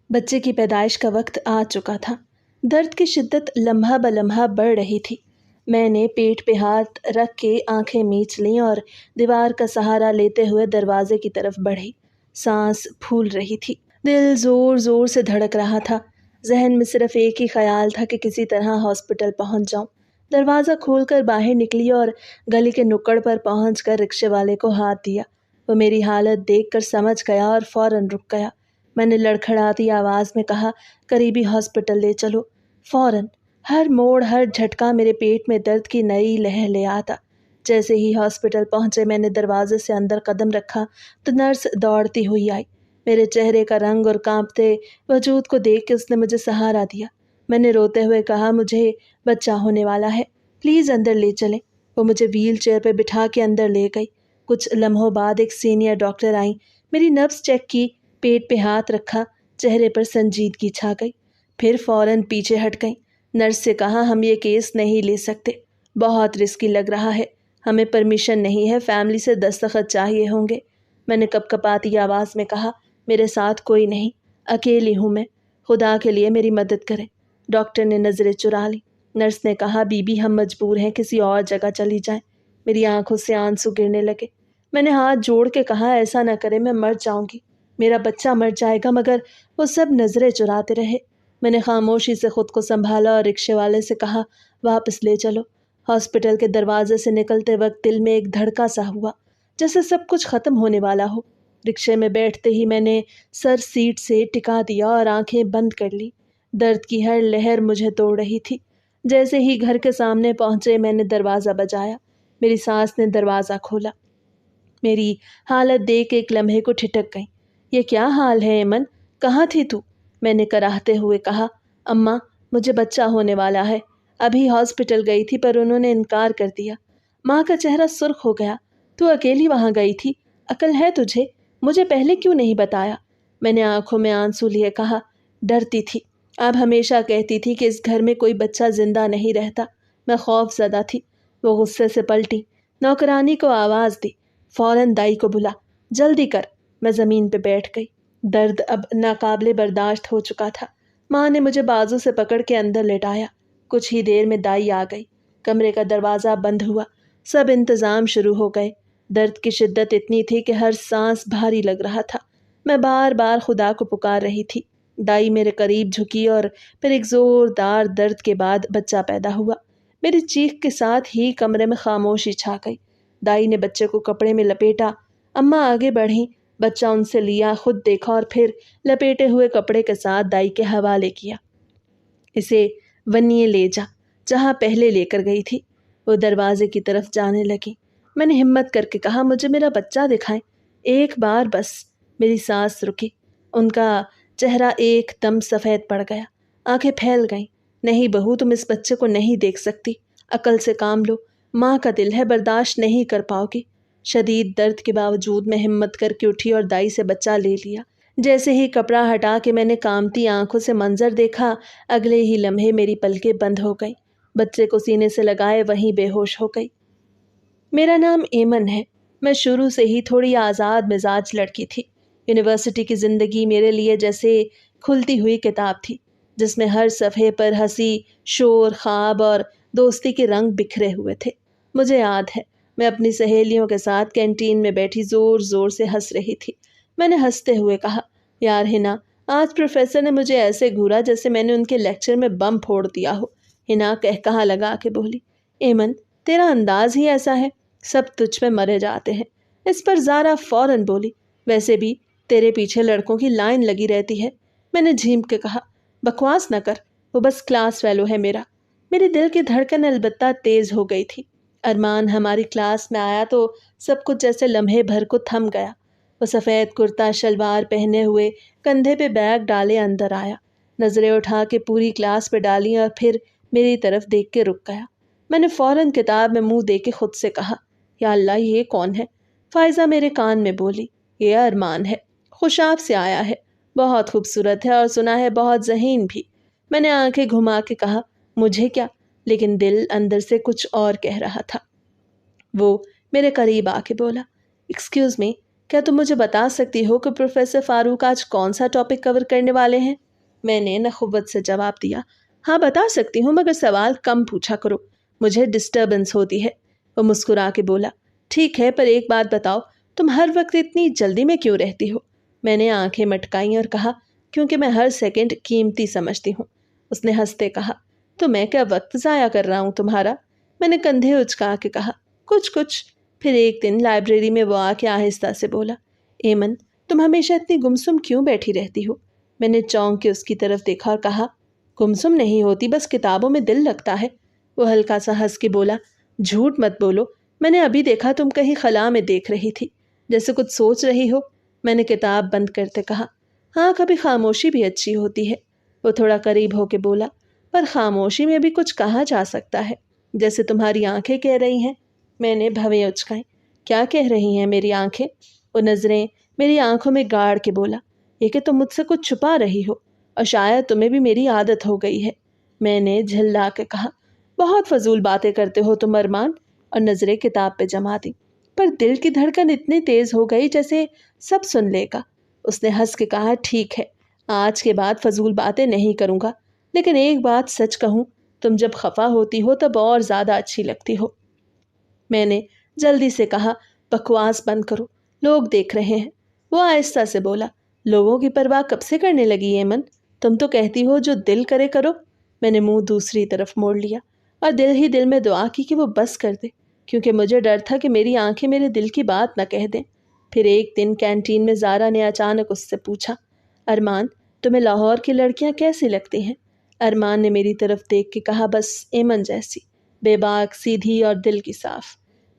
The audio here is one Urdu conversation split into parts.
بچے کی پیدائش کا وقت آ چکا تھا۔ درد کی شدت لمحہ بلمحہ بڑھ رہی تھی۔ میں نے پیٹ پہ ہاتھ رکھ کے آنکھیں میچ لیں اور دیوار کا سہارا لیتے ہوئے دروازے کی طرف بڑھی۔ سانس پھول رہی تھی، دل زور زور سے دھڑک رہا تھا۔ ذہن میں صرف ایک ہی خیال تھا کہ کسی طرح ہاسپٹل پہنچ جاؤں۔ دروازہ کھول کر باہر نکلی اور گلی کے نکڑ پر پہنچ کر رکشے والے کو ہاتھ دیا۔ وہ میری حالت دیکھ کر سمجھ گیا اور فوراً رک گیا۔ میں نے لڑکھڑاتی آواز میں کہا، قریبی ہاسپٹل لے چلو۔ فوراً ہر موڑ، ہر جھٹکا میرے پیٹ میں درد کی نئی لہر لے آتا۔ جیسے ہی ہاسپٹل پہنچے میں نے دروازے سے اندر قدم رکھا تو نرس دوڑتی ہوئی آئی۔ میرے چہرے کا رنگ اور کانپتے وجود کو دیکھ کے اس نے مجھے سہارا دیا۔ میں نے روتے ہوئے کہا، مجھے بچہ ہونے والا ہے، پلیز اندر لے چلیں۔ وہ مجھے ویل چیئر پہ بٹھا کے اندر لے گئی۔ کچھ لمحوں بعد ایک سینئر ڈاکٹر آئیں، میری نبض چیک کی، پیٹ پہ ہاتھ رکھا، چہرے پر سنجیدگی چھا گئی، پھر فوراً پیچھے ہٹ گئیں۔ نرس سے کہا، ہم یہ کیس نہیں لے سکتے، بہت رسکی لگ رہا ہے، ہمیں پرمیشن نہیں ہے، فیملی سے دستخط چاہیے ہوں گے۔ میں نے کپکپاتی آواز میں کہا، میرے ساتھ کوئی نہیں، اکیلی ہوں میں، خدا کے لیے میری مدد کریں۔ ڈاکٹر نے نظریں چرا لی۔ نرس نے کہا، بی بی ہم مجبور ہیں، کسی اور جگہ چلی جائیں۔ میری آنکھوں سے آنسو گرنے لگے۔ میں نے ہاتھ جوڑ کے کہا، ایسا نہ کرے، میں مر جاؤں گی، میرا بچہ مر جائے گا، مگر وہ سب نظریں چراتے رہے۔ میں نے خاموشی سے خود کو سنبھالا اور رکشے والے سے کہا، واپس لے چلو۔ ہاسپٹل کے دروازے سے نکلتے وقت دل میں ایک دھڑکا سا ہوا، جیسے سب کچھ ختم ہونے والا ہو۔ رکشے میں بیٹھتے ہی میں نے سر سیٹ سے ٹکا دیا اور آنکھیں بند کر لی۔ درد کی ہر لہر مجھے توڑ رہی تھی۔ جیسے ہی گھر کے سامنے پہنچے میں نے دروازہ بجایا۔ میری ساس نے دروازہ کھولا۔ میری حالت دیکھ ایک لمحے کو ٹھٹک گئی۔ یہ کیا حال ہے ایمن، کہاں تھی تو؟ میں نے کراہتے ہوئے کہا، اماں مجھے بچہ ہونے والا ہے، ابھی ہاسپٹل گئی تھی پر انہوں نے انکار کر دیا۔ ماں کا چہرہ سرخ ہو گیا۔ تو اکیلی وہاں گئی تھی؟ عقل ہے تجھے؟ مجھے پہلے کیوں نہیں بتایا؟ میں نے آنکھوں میں آنسو لیے کہا، ڈرتی تھی، آپ ہمیشہ کہتی تھی کہ اس گھر میں کوئی بچہ زندہ نہیں رہتا، میں خوف زدہ تھی۔ وہ غصے سے پلٹی، نوکرانی کو آواز دی، فوراً دائی کو بلا، جلدی کر۔ میں زمین پہ بیٹھ گئی۔ درد اب ناقابل برداشت ہو چکا تھا۔ ماں نے مجھے بازو سے پکڑ کے اندر لٹایا۔ کچھ ہی دیر میں دائی آ گئی۔ کمرے کا دروازہ بند ہوا، سب انتظام شروع ہو گئے۔ درد کی شدت اتنی تھی کہ ہر سانس بھاری لگ رہا تھا۔ میں بار بار خدا کو پکار رہی تھی۔ دائی میرے قریب جھکی اور پھر ایک زوردار درد کے بعد بچہ پیدا ہوا۔ میری چیخ کے ساتھ ہی کمرے میں خاموشی چھا گئی۔ دائی نے بچے کو کپڑے میں لپیٹا، اماں آگے بڑھیں، بچہ ان سے لیا، خود دیکھا اور پھر لپیٹے ہوئے کپڑے کے ساتھ دائی کے حوالے کیا۔ اسے ونیے لے جا، جہاں پہلے لے کر گئی تھی۔ وہ دروازے کی طرف جانے لگی۔ میں نے ہمت کر کے کہا، مجھے میرا بچہ دکھائیں، ایک بار بس۔ میری سانس رکی، ان کا چہرہ ایک دم سفید پڑ گیا، آنکھیں پھیل گئیں۔ نہیں بہو، تم اس بچے کو نہیں دیکھ سکتی، عقل سے کام لو، ماں کا دل ہے، برداشت نہیں کر پاؤ گی۔ شدید درد کے باوجود میں ہمت کر کے اٹھی اور دائی سے بچہ لے لیا۔ جیسے ہی کپڑا ہٹا کے میں نے کامتی آنکھوں سے منظر دیکھا، اگلے ہی لمحے میری پلکیں بند ہو گئیں۔ بچے کو سینے سے لگائے وہیں بے ہوش ہو گئی۔ میرا نام ایمن ہے۔ میں شروع سے ہی تھوڑی آزاد مزاج لڑکی تھی۔ یونیورسٹی کی زندگی میرے لیے جیسے کھلتی ہوئی کتاب تھی، جس میں ہر صفحے پر ہنسی، شور، خواب اور دوستی کے رنگ بکھرے ہوئے تھے۔ مجھے یاد ہے، میں اپنی سہیلیوں کے ساتھ کینٹین میں بیٹھی زور زور سے ہنس رہی تھی۔ میں نے ہنستے ہوئے کہا، یار ہنا، آج پروفیسر نے مجھے ایسے گھورا جیسے میں نے ان کے لیکچر میں بم پھوڑ دیا ہو۔ ہنا کہا لگا کے بولی، ایمن تیرا انداز ہی ایسا ہے، سب تجھ پہ مرے جاتے ہیں۔ اس پر زارا فوراً بولی، ویسے بھی تیرے پیچھے لڑکوں کی لائن لگی رہتی ہے۔ میں نے جھیم کے کہا، بکواس نہ کر، وہ بس کلاس فیلو ہے میرا۔ میری دل کی دھڑکن البتہ تیز ہو گئی تھی۔ ارمان ہماری کلاس میں آیا تو سب کچھ جیسے لمحے بھر کو تھم گیا۔ وہ سفید کرتا شلوار پہنے ہوئے، کندھے پہ بیگ ڈالے اندر آیا، نظریں اٹھا کے پوری کلاس پہ ڈالیں اور پھر میری طرف دیکھ کے رک گیا۔ میں نے فوراً کتاب میں منہ دے کے خود سے کہا، یا اللہ یہ کون ہے؟ فائزہ میرے کان میں بولی، یہ ارمان ہے، خوشاب سے آیا ہے، بہت خوبصورت ہے اور سنا ہے بہت ذہین بھی۔ میں نے آنکھیں گھما کے کہا، مجھے کیا؟ لیکن دل اندر سے کچھ اور کہہ رہا تھا۔ وہ میرے قریب آ کے بولا، ایکسکیوز می، کیا تم مجھے بتا سکتی ہو کہ پروفیسر فاروق آج کون سا ٹاپک کور کرنے والے ہیں؟ میں نے نخوت سے جواب دیا۔ ہاں بتا سکتی ہوں، مگر سوال کم پوچھا کرو، مجھے ڈسٹربنس ہوتی ہے۔ وہ مسکرا کے بولا، ٹھیک ہے، پر ایک بات بتاؤ، تم ہر وقت اتنی جلدی میں کیوں رہتی ہو؟ میں نے آنکھیں مٹکائیں اور کہا، کیونکہ میں ہر سیکنڈ قیمتی سمجھتی ہوں۔ اس نے ہنستے کہا، تو میں کیا وقت ضائع کر رہا ہوں تمہارا؟ میں نے کندھے اچکا کے کہا، کچھ۔ پھر ایک دن لائبریری میں وہ آ کے آہستہ سے بولا، ایمن، تم ہمیشہ اتنی گمسم کیوں بیٹھی رہتی ہو؟ میں نے چونک کے اس کی طرف دیکھا اور کہا، گمسم نہیں ہوتی، بس کتابوں میں دل لگتا ہے۔ وہ ہلکا سا ہنس کے بولا، جھوٹ مت بولو، میں نے ابھی دیکھا تم کہیں خلا میں دیکھ رہی تھی، جیسے کچھ سوچ رہی ہو۔ میں نے کتاب بند کرتے کہا، ہاں کبھی خاموشی بھی اچھی ہوتی ہے۔ وہ تھوڑا قریب ہو کے بولا، پر خاموشی میں بھی کچھ کہا جا سکتا ہے، جیسے تمہاری آنکھیں کہہ رہی ہیں۔ میں نے بھویں اچکائیں، کیا کہہ رہی ہیں میری آنکھیں؟ وہ نظریں میری آنکھوں میں گاڑ کے بولا، یہ کہ تم مجھ سے کچھ چھپا رہی ہو، اور شاید تمہیں بھی میری عادت ہو گئی ہے۔ میں نے جھلا کے کہا، بہت فضول باتیں کرتے ہو تم ارمان، اور نظریں کتاب پہ جما دی۔ پر دل کی دھڑکن اتنی تیز ہو گئی جیسے سب سن لے گا۔ اس نے ہنس کے کہا، ٹھیک ہے، آج کے بعد فضول باتیں نہیں کروں گا، لیکن ایک بات سچ کہوں، تم جب خفا ہوتی ہو تب اور زیادہ اچھی لگتی ہو۔ میں نے جلدی سے کہا، بکواس بند کرو، لوگ دیکھ رہے ہیں۔ وہ آہستہ سے بولا، لوگوں کی پرواہ کب سے کرنے لگی ایمن؟ تم تو کہتی ہو جو دل کرے کرو۔ میں نے منہ دوسری طرف موڑ لیا اور دل ہی دل میں دعا کی کہ وہ بس کر دے، کیونکہ مجھے ڈر تھا کہ میری آنکھیں میرے دل کی بات نہ کہہ دیں۔ پھر ایک دن کینٹین میں زارا نے اچانک اس سے پوچھا، ارمان، تمہیں لاہور کی لڑکیاں کیسی لگتی ہیں؟ ارمان نے میری طرف دیکھ کے کہا، بس ایمن جیسی، بے باک، سیدھی اور دل کی صاف۔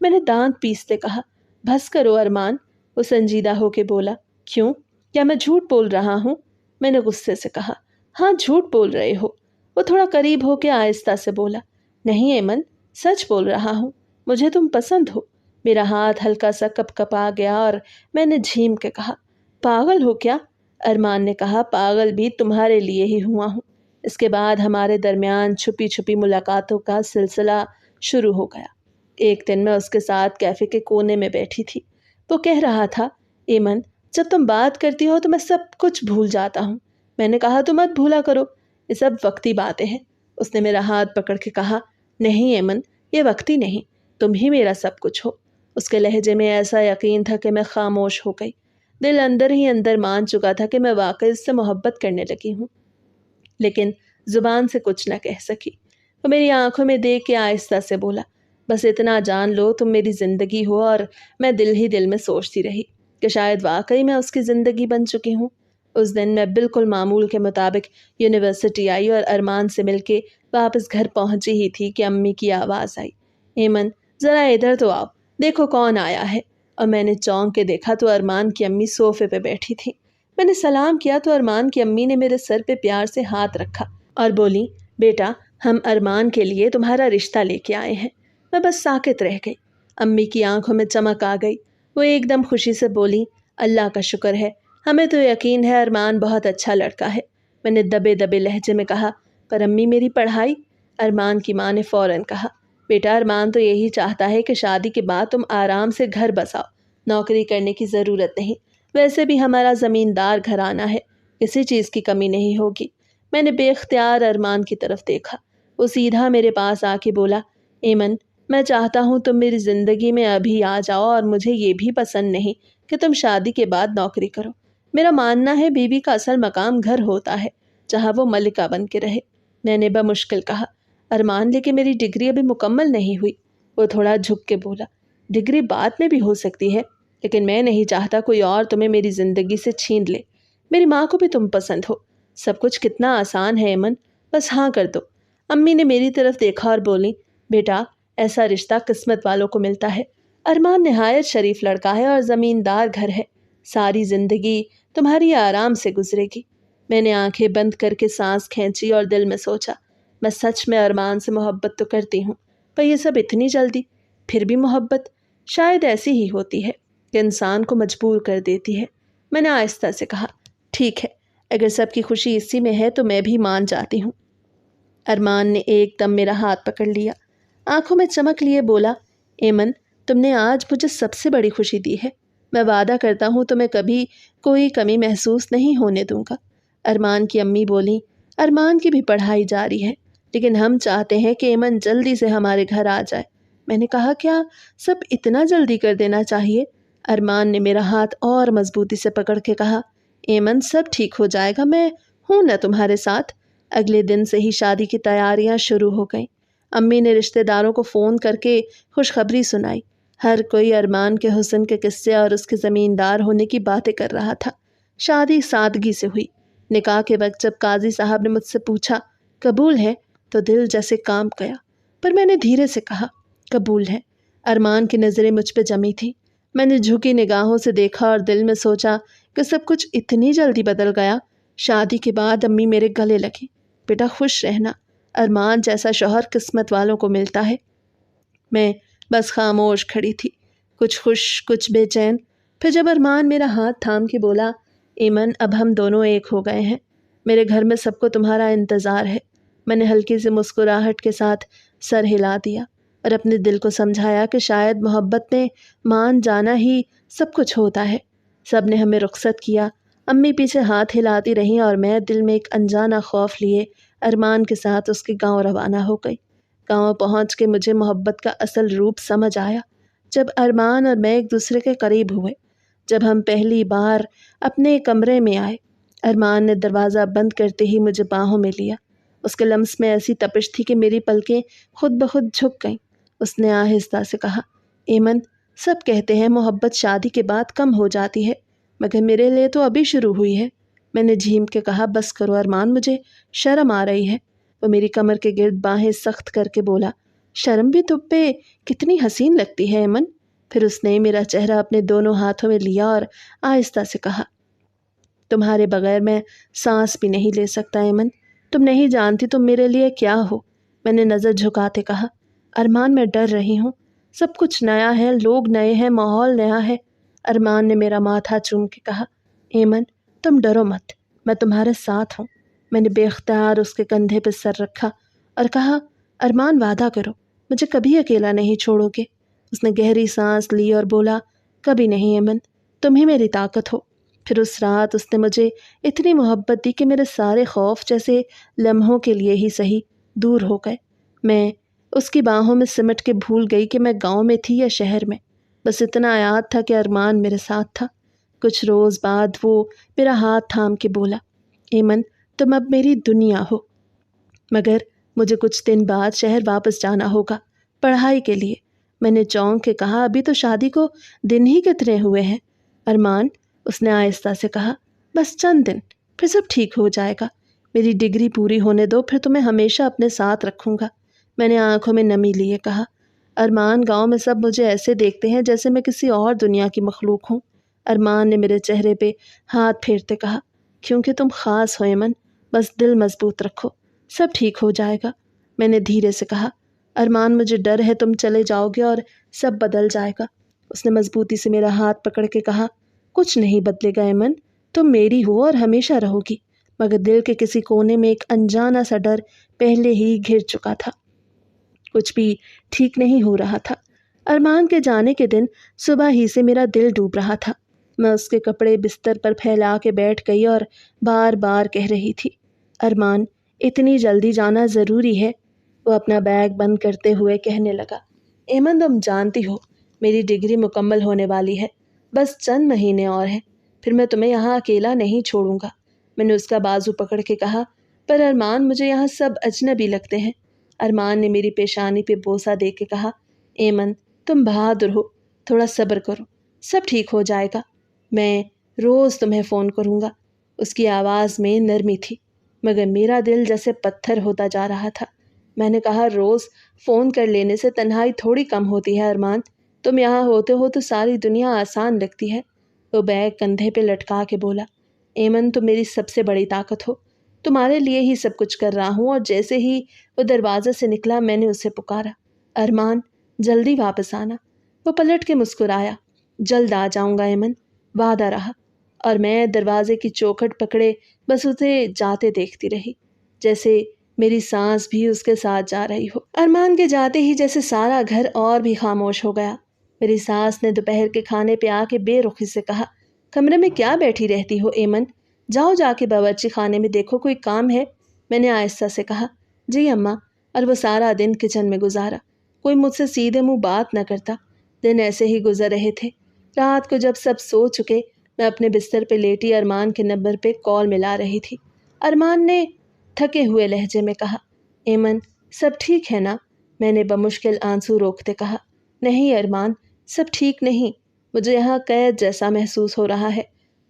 میں نے دانت پیستے کہا، بس کرو ارمان۔ وہ سنجیدہ ہو کے بولا، کیوں؟ کیا میں جھوٹ بول رہا ہوں؟ میں نے غصے سے کہا، ہاں جھوٹ بول رہے ہو۔ وہ تھوڑا قریب ہو کے آہستہ سے بولا، نہیں ایمن، سچ بول رہا ہوں، مجھے تم پسند ہو۔ میرا ہاتھ ہلکا سا کپ کپا گیا اور میں نے جھیم کے کہا، پاگل ہو کیا؟ ارمان نے کہا، پاگل بھی تمہارے لیے ہی ہوا ہوں۔ اس کے بعد ہمارے درمیان چھپی چھپی ملاقاتوں کا سلسلہ شروع ہو گیا۔ ایک دن میں اس کے ساتھ کیفے کے کونے میں بیٹھی تھی۔ وہ کہہ رہا تھا، ایمن، جب تم بات کرتی ہو تو میں سب کچھ بھول جاتا ہوں۔ میں نے کہا، تو مت بھولا کرو، یہ سب وقتی باتیں ہیں۔ اس نے میرا ہاتھ پکڑ کے کہا، نہیں ایمن، یہ وقتی نہیں، تم ہی میرا سب کچھ ہو۔ اس کے لہجے میں ایسا یقین تھا کہ میں خاموش ہو گئی۔ دل اندر ہی اندر مان چکا تھا کہ میں واقعی اس سے محبت کرنے لگی ہوں، لیکن زبان سے کچھ نہ کہہ سکی۔ وہ میری آنکھوں میں دیکھ کے آہستہ سے بولا، بس اتنا جان لو تم میری زندگی ہو۔ اور میں دل ہی دل میں سوچتی رہی کہ شاید واقعی میں اس کی زندگی بن چکی ہوں۔ اس دن میں بالکل معمول کے مطابق یونیورسٹی آئی اور ارمان سے مل کے واپس گھر پہنچی ہی تھی کہ امی کی آواز آئی، ایمن ذرا ادھر تو آؤ، دیکھو کون آیا ہے۔ اور میں نے چونک کے دیکھا تو ارمان کی امی صوفے پہ بیٹھی تھی۔ میں نے سلام کیا تو ارمان کی امی نے میرے سر پہ پیار سے ہاتھ رکھا اور بولی، بیٹا، ہم ارمان کے لیے تمہارا رشتہ لے کے آئے ہیں۔ میں بس ساکت رہ گئی۔ امی کی آنکھوں میں چمک آ گئی۔ وہ ایک دم خوشی سے بولی، اللہ کا شکر ہے، ہمیں تو یقین ہے ارمان بہت اچھا لڑکا ہے۔ میں نے دبے دبے لہجے میں کہا، پر امی میری پڑھائی؟ ارمان کی ماں نے فوراً کہا، بیٹا، ارمان تو یہی چاہتا ہے کہ شادی کے بعد تم آرام سے گھر بساؤ، نوکری کرنے کی ضرورت نہیں، ویسے بھی ہمارا زمیندار گھرانہ ہے، کسی چیز کی کمی نہیں ہوگی۔ میں نے بے اختیار ارمان کی طرف دیکھا۔ وہ سیدھا میرے پاس آ کے بولا، ایمن، میں چاہتا ہوں تم میری زندگی میں ابھی آ جاؤ، اور مجھے یہ بھی پسند نہیں کہ تم شادی کے بعد نوکری کرو۔ میرا ماننا ہے بیوی کا اصل مقام گھر ہوتا ہے، جہاں وہ ملکہ بن کے رہے۔ میں نے بمشکل کہا، ارمان، لیکن میری ڈگری ابھی مکمل نہیں ہوئی۔ وہ تھوڑا جھک کے بولا، ڈگری بعد میں بھی ہو سکتی ہے، لیکن میں نہیں چاہتا کوئی اور تمہیں میری زندگی سے چھین لے۔ میری ماں کو بھی تم پسند ہو، سب کچھ کتنا آسان ہے ایمن، بس ہاں کر دو۔ امی نے میری طرف دیکھا اور بولی، بیٹا، ایسا رشتہ قسمت والوں کو ملتا ہے۔ ارمان نہایت شریف لڑکا ہے اور زمیندار گھر ہے، ساری زندگی تمہاری آرام سے گزرے گی۔ میں نے آنکھیں بند کر کے سانس کھینچی اور دل میں سوچا، میں سچ میں ارمان سے محبت تو کرتی ہوں، پر یہ سب اتنی جلدی؟ پھر بھی محبت شاید ایسی ہی ہوتی ہے کہ انسان کو مجبور کر دیتی ہے۔ میں نے آہستہ سے کہا، ٹھیک ہے، اگر سب کی خوشی اسی میں ہے تو میں بھی مان جاتی ہوں۔ ارمان نے ایک دم میرا ہاتھ پکڑ لیا، آنکھوں میں چمک لیے بولا، ایمن، تم نے آج مجھے سب سے بڑی خوشی دی ہے۔ میں وعدہ کرتا ہوں تمہیں کبھی کوئی کمی محسوس نہیں ہونے دوں گا۔ ارمان کی امی بولیں، ارمان کی بھی پڑھائی جاری ہے، لیکن ہم چاہتے ہیں کہ ایمن جلدی سے ہمارے گھر آ جائے۔ میں نے کہا، کیا سب اتنا جلدی کر دینا چاہیے؟ ارمان نے میرا ہاتھ اور مضبوطی سے پکڑ کے کہا، ایمن سب ٹھیک ہو جائے گا، میں ہوں نا تمہارے ساتھ۔ اگلے دن سے ہی شادی کی تیاریاں شروع ہو گئیں۔ امی نے رشتہ داروں کو فون کر کے خوشخبری سنائی۔ ہر کوئی ارمان کے حسن کے قصے اور اس کے زمیندار ہونے کی باتیں کر رہا تھا۔ شادی سادگی سے ہوئی۔ نکاح کے وقت جب قاضی صاحب نے مجھ سے پوچھا قبول ہے تو دل جیسے کانپ گیا، پر میں نے دھیرے سے کہا قبول ہے۔ ارمان کی نظریں مجھ پہ جمی تھی۔ میں نے جھکی نگاہوں سے دیکھا اور دل میں سوچا کہ سب کچھ اتنی جلدی بدل گیا۔ شادی کے بعد امی میرے گلے لگی، بیٹا خوش رہنا، ارمان جیسا شوہر قسمت والوں کو ملتا ہے۔ میں بس خاموش کھڑی تھی، کچھ خوش کچھ بے چین۔ پھر جب ارمان میرا ہاتھ تھام کے بولا، ایمن اب ہم دونوں ایک ہو گئے ہیں، میرے گھر میں سب کو تمہارا انتظار ہے، میں نے ہلکی سی مسکراہٹ کے ساتھ سر ہلا دیا اور اپنے دل کو سمجھایا کہ شاید محبت میں مان جانا ہی سب کچھ ہوتا ہے۔ سب نے ہمیں رخصت کیا۔ امی پیچھے ہاتھ ہلاتی رہیں اور میں دل میں ایک انجانا خوف لیے ارمان کے ساتھ اس کے گاؤں روانہ ہو گئی۔ گاؤں پہنچ کے مجھے محبت کا اصل روپ سمجھ آیا، جب ارمان اور میں ایک دوسرے کے قریب ہوئے، جب ہم پہلی بار اپنے کمرے میں آئے۔ ارمان نے دروازہ بند کرتے ہی مجھے باہوں میں لیا۔ اس کے لمس میں ایسی تپش تھی کہ میری پلکیں خود بخود جھک گئیں۔ اس نے آہستہ سے کہا، ایمن سب کہتے ہیں محبت شادی کے بعد کم ہو جاتی ہے، مگر میرے لیے تو ابھی شروع ہوئی ہے۔ میں نے جھیم کے کہا، بس کرو ارمان، مجھے شرم آ رہی ہے۔ وہ میری کمر کے گرد باہیں سخت کر کے بولا، شرم بھی تم پہ کتنی حسین لگتی ہے ایمن۔ پھر اس نے میرا چہرہ اپنے دونوں ہاتھوں میں لیا اور آہستہ سے کہا، تمہارے بغیر میں سانس بھی نہیں لے سکتا ایمن، تم نہیں جانتی تم میرے لیے کیا ہو۔ میں نے نظر جھکاتے کہا، ارمان میں ڈر رہی ہوں، سب کچھ نیا ہے، لوگ نئے ہیں، ماحول نیا ہے۔ ارمان نے میرا ماتھا چوم کے کہا، ایمن تم ڈرو مت، میں تمہارے ساتھ ہوں۔ میں نے بے اختیار اس کے کندھے پہ سر رکھا اور کہا، ارمان وعدہ کرو مجھے کبھی اکیلا نہیں چھوڑو گے۔ اس نے گہری سانس لی اور بولا، کبھی نہیں ایمن، تم ہی میری طاقت ہو۔ پھر اس رات اس نے مجھے اتنی محبت دی کہ میرے سارے خوف جیسے لمحوں کے لیے ہی صحیح دور ہو گئے۔ میں اس کی باہوں میں سمٹ کے بھول گئی کہ میں گاؤں میں تھی یا شہر میں، بس اتنا یاد تھا کہ ارمان میرے ساتھ تھا۔ کچھ روز بعد وہ میرا ہاتھ تھام کے بولا، ایمن تم اب میری دنیا ہو، مگر مجھے کچھ دن بعد شہر واپس جانا ہوگا پڑھائی کے لیے۔ میں نے چونک کے کہا، ابھی تو شادی کو دن ہی کتنے ہوئے ہیں ارمان۔ اس نے آہستہ سے کہا، بس چند دن، پھر سب ٹھیک ہو جائے گا۔ میری ڈگری پوری ہونے دو، پھر تمہیں ہمیشہ اپنے ساتھ رکھوں گا۔ میں نے آنکھوں میں نمی لیے کہا، ارمان گاؤں میں سب مجھے ایسے دیکھتے ہیں جیسے میں کسی اور دنیا کی مخلوق ہوں۔ ارمان نے میرے چہرے پہ ہاتھ پھیرتے کہا، کیونکہ تم خاص ہو ایمن، بس دل مضبوط رکھو، سب ٹھیک ہو جائے گا۔ میں نے دھیرے سے کہا، ارمان مجھے ڈر ہے تم چلے جاؤ گے اور سب بدل جائے گا۔ اس نے مضبوطی سے میرا ہاتھ پکڑ کے کہا، کچھ نہیں بدلے گا ایمن، تم میری ہو اور ہمیشہ رہو گی۔ مگر دل کے کسی کونے میں ایک انجانا سا ڈر پہلے ہی گھر چکا تھا، کچھ بھی ٹھیک نہیں ہو رہا تھا۔ ارمان کے جانے کے دن صبح ہی سے میرا دل ڈوب رہا تھا۔ میں اس کے کپڑے بستر پر پھیلا کے بیٹھ گئی اور بار بار کہہ رہی تھی، ارمان اتنی جلدی جانا ضروری ہے؟ وہ اپنا بیگ بند کرتے ہوئے کہنے لگا، ایمن تم جانتی ہو میری ڈگری مکمل ہونے والی ہے، بس چند مہینے اور ہیں، پھر میں تمہیں یہاں اکیلا نہیں چھوڑوں گا۔ میں نے اس کا بازو پکڑ کے کہا، پر ارمان مجھے یہاں سب اجنبی لگتے ہیں۔ ارمان نے میری پیشانی پہ بوسہ دے کے کہا، ایمن تم بہادر ہو، تھوڑا صبر کرو، سب ٹھیک ہو جائے گا، میں روز تمہیں فون کروں گا۔ اس کی آواز میں نرمی تھی، مگر میرا دل جیسے پتھر ہوتا جا رہا تھا۔ میں نے کہا، روز فون کر لینے سے تنہائی تھوڑی کم ہوتی ہے ارمان، تم یہاں ہوتے ہو تو ساری دنیا آسان لگتی ہے۔ وہ بیگ کندھے پہ لٹکا کے بولا، ایمن تم میری سب سے بڑی طاقت ہو، تمہارے لیے ہی سب کچھ کر رہا ہوں۔ اور جیسے ہی وہ دروازے سے نکلا میں نے اسے پکارا، ارمان جلدی واپس آنا۔ وہ پلٹ کے مسکرایا، جلد آ جاؤں گا ایمن، وعدہ رہا۔ اور میں دروازے کی چوکھٹ پکڑے بس اسے جاتے دیکھتی رہی، جیسے میری سانس بھی اس کے ساتھ جا رہی ہو۔ ارمان کے جاتے ہی جیسے سارا گھر اور بھی خاموش ہو گیا۔ میری ساس نے دوپہر کے کھانے پہ آ کے بے رخی سے کہا، کمرے میں کیا بیٹھی رہتی ہو ایمن؟ جاؤ جا کے باورچی خانے میں دیکھو کوئی کام ہے۔ میں نے آہستہ سے کہا، جی اماں، اور وہ سارا دن کچن میں گزارا۔ کوئی مجھ سے سیدھے منہ بات نہ کرتا۔ دن ایسے ہی گزر رہے تھے۔ رات کو جب سب سو چکے، میں اپنے بستر پہ لیٹی ارمان کے نمبر پہ کال ملا رہی تھی۔ ارمان نے تھکے ہوئے لہجے میں کہا، ایمن سب ٹھیک ہے نا؟ میں نے بمشکل آنسو روکتے کہا، نہیں ارمان، سب ٹھیک نہیں۔ مجھے یہاں قید جیسا محسوس ہو رہا ہے۔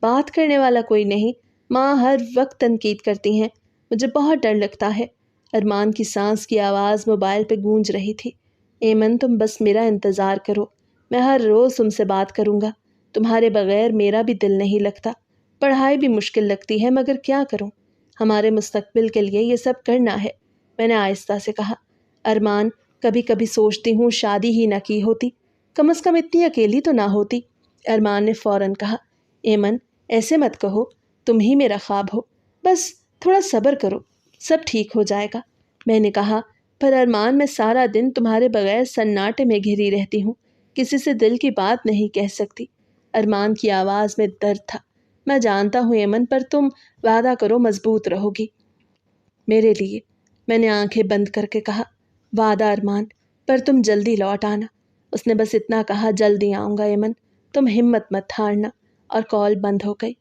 بات کرنے والا کوئی نہیں، ماں ہر وقت تنقید کرتی ہیں، مجھے بہت ڈر لگتا ہے۔ ارمان کی سانس کی آواز موبائل پہ گونج رہی تھی۔ ایمن تم بس میرا انتظار کرو، میں ہر روز تم سے بات کروں گا۔ تمہارے بغیر میرا بھی دل نہیں لگتا، پڑھائی بھی مشکل لگتی ہے، مگر کیا کروں؟ ہمارے مستقبل کے لیے یہ سب کرنا ہے، میں نے آہستہ سے کہا۔ ارمان کبھی کبھی سوچتی ہوں شادی ہی نہ کی ہوتی، کم از کم اتنی اکیلی تو نہ ہوتی۔ ارمان نے فوراً کہا، ایمن ایسے مت کہو، تم ہی میرا خواب ہو، بس تھوڑا صبر کرو، سب ٹھیک ہو جائے گا۔ میں نے کہا، پر ارمان میں سارا دن تمہارے بغیر سناٹے میں گھری رہتی ہوں، کسی سے دل کی بات نہیں کہہ سکتی۔ ارمان کی آواز میں درد تھا۔ میں جانتا ہوں ایمن، پر تم وعدہ کرو مضبوط رہو گی میرے لیے۔ میں نے آنکھیں بند کر کے کہا، وعدہ ارمان، پر تم جلدی لوٹ آنا۔ اس نے بس اتنا کہا، جلدی آؤں گا ایمن، تم ہمت مت ہارنا، اور کال بند ہو گئی۔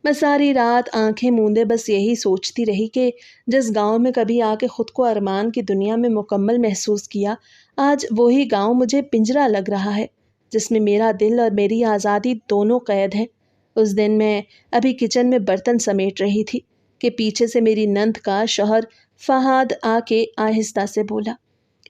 میں ساری رات آنکھیں موندے بس یہی سوچتی رہی کہ جس گاؤں میں کبھی آ کے خود کو ارمان کی دنیا میں مکمل محسوس کیا، آج وہی گاؤں مجھے پنجرا لگ رہا ہے، جس میں میرا دل اور میری آزادی دونوں قید ہیں۔ اس دن میں ابھی کچن میں برتن سمیٹ رہی تھی کہ پیچھے سے میری نند کا شوہر فہد آ کے آہستہ سے بولا،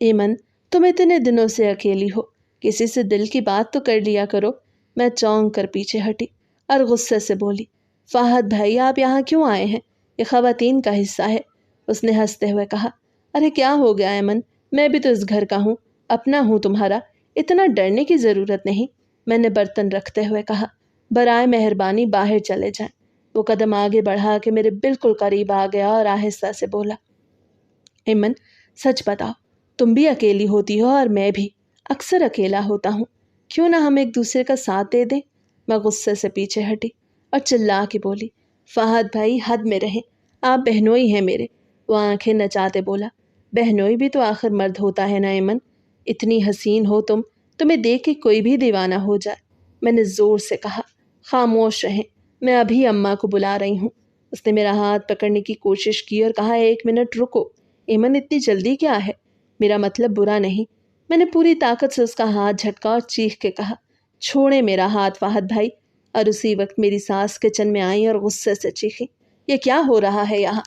ایمن تم اتنے دنوں سے اکیلی ہو، کسی سے دل کی بات تو کر لیا کرو۔ میں چونک کر پیچھے ہٹی اور غصے سے بولی، فہد بھائی آپ یہاں کیوں آئے ہیں؟ یہ خواتین کا حصہ ہے۔ اس نے ہنستے ہوئے کہا، ارے کیا ہو گیا ایمن، میں بھی تو اس گھر کا ہوں، اپنا ہوں تمہارا، اتنا ڈرنے کی ضرورت نہیں۔ میں نے برتن رکھتے ہوئے کہا، برائے مہربانی باہر چلے جائیں۔ وہ قدم آگے بڑھا کے میرے بالکل قریب آ گیا اور آہستہ سے بولا، ایمن سچ بتاؤ، تم بھی اکیلی ہوتی ہو اور میں بھی اکثر اکیلا ہوتا ہوں، کیوں نہ ہم ایک دوسرے کا ساتھ دے دیں؟ میں غصے سے پیچھے ہٹی اور چلا کے بولی، فہد بھائی حد میں رہیں، آپ بہنوئی ہیں میرے۔ وہ آنکھیں نچاتے بولا، بہنوئی بھی تو آخر مرد ہوتا ہے نا ایمن، اتنی حسین ہو تم، تمہیں دیکھ کے کوئی بھی دیوانہ ہو جائے۔ میں نے زور سے کہا، خاموش رہیں، میں ابھی اماں کو بلا رہی ہوں۔ اس نے میرا ہاتھ پکڑنے کی کوشش کی اور کہا، 1 منٹ رکو ایمن، اتنی جلدی کیا ہے؟ میرا مطلب برا نہیں۔ میں نے پوری طاقت سے اس کا ہاتھ جھٹکا اور چیخ کے کہا، چھوڑے میرا ہاتھ فہد بھائی۔ اور اسی وقت میری ساس کچن میں آئی اور غصے سے چیخی، یہ کیا ہو رہا ہے یہاں؟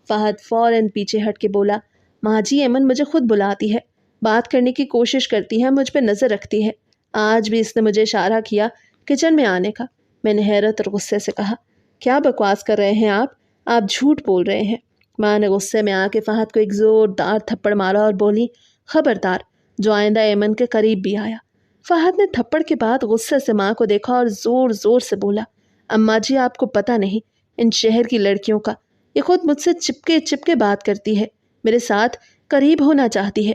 فہد فوراً پیچھے ہٹ کے بولا، ماں جی ایمن مجھے خود بلاتی ہے، بات کرنے کی کوشش کرتی ہے، مجھ پہ نظر رکھتی ہے، آج بھی اس نے مجھے اشارہ کیا کچن میں آنے کا۔ میں نے حیرت اور غصے سے کہا، کیا بکواس کر رہے ہیں آپ جھوٹ بول رہے ہیں۔ ماں نے غصے میں آ کے فہد کو ایک زوردار تھپڑ مارا اور بولی، خبردار جو آئندہ ایمن کے قریب بھی آیا۔ فہد نے تھپڑ کے بعد غصے سے ماں کو دیکھا اور زور زور سے بولا، اماں جی آپ کو پتہ نہیں ان شہر کی لڑکیوں کا، یہ خود مجھ سے چپکے چپکے بات کرتی ہے، میرے ساتھ قریب ہونا چاہتی ہے،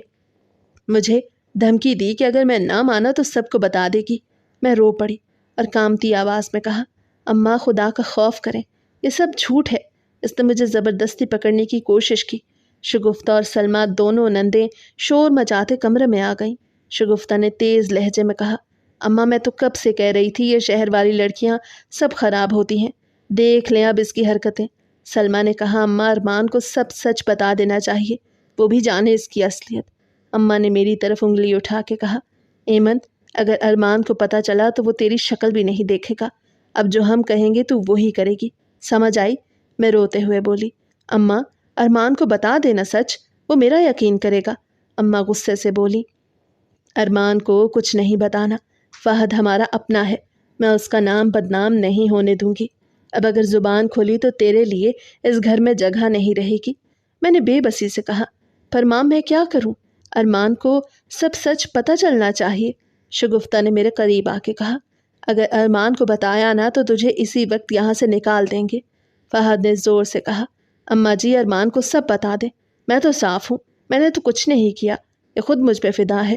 مجھے دھمکی دی کہ اگر میں نہ مانا تو سب کو بتا دے گی۔ میں رو پڑی اور کامتی آواز میں کہا، اماں خدا کا خوف کریں، یہ سب جھوٹ ہے۔ اس نے مجھے زبردستی پکڑنے کی کوشش کی۔ شگفتہ اور سلمہ دونوں نندیں شور مچاتے کمرے میں آ گئیں۔ شگفتہ نے تیز لہجے میں کہا، اماں میں تو کب سے کہہ رہی تھی یہ شہر والی لڑکیاں سب خراب ہوتی ہیں، دیکھ لیں اب اس کی حرکتیں۔ سلمہ نے کہا، اماں ارمان کو سب سچ بتا دینا چاہیے، وہ بھی جانے اس کی اصلیت۔ اماں نے میری طرف انگلی اٹھا کے کہا، ایمن اگر ارمان کو پتہ چلا تو وہ تیری شکل بھی نہیں دیکھے گا، اب جو ہم کہیں گے تو وہی کرے گی، سمجھ آئی؟ میں روتے ہوئے بولی، اماں ارمان کو بتا دینا سچ، وہ میرا یقین کرے گا۔ اماں غصے سے بولی، ارمان کو کچھ نہیں بتانا، فہد ہمارا اپنا ہے، میں اس کا نام بدنام نہیں ہونے دوں گی، اب اگر زبان کھولی تو تیرے لیے اس گھر میں جگہ نہیں رہے گی۔ میں نے بے بسی سے کہا، پر ماں میں کیا کروں، ارمان کو سب سچ پتہ چلنا چاہیے۔ شگفتہ نے میرے قریب آ کے کہا، اگر ارمان کو بتایا نہ تو تجھے اسی وقت یہاں سے نکال دیں گے۔ فہد نے زور سے کہا، اماں جی ارمان کو سب بتا دیں، میں تو صاف ہوں، میں نے تو کچھ نہیں کیا، یہ خود مجھ پہ فدا ہے۔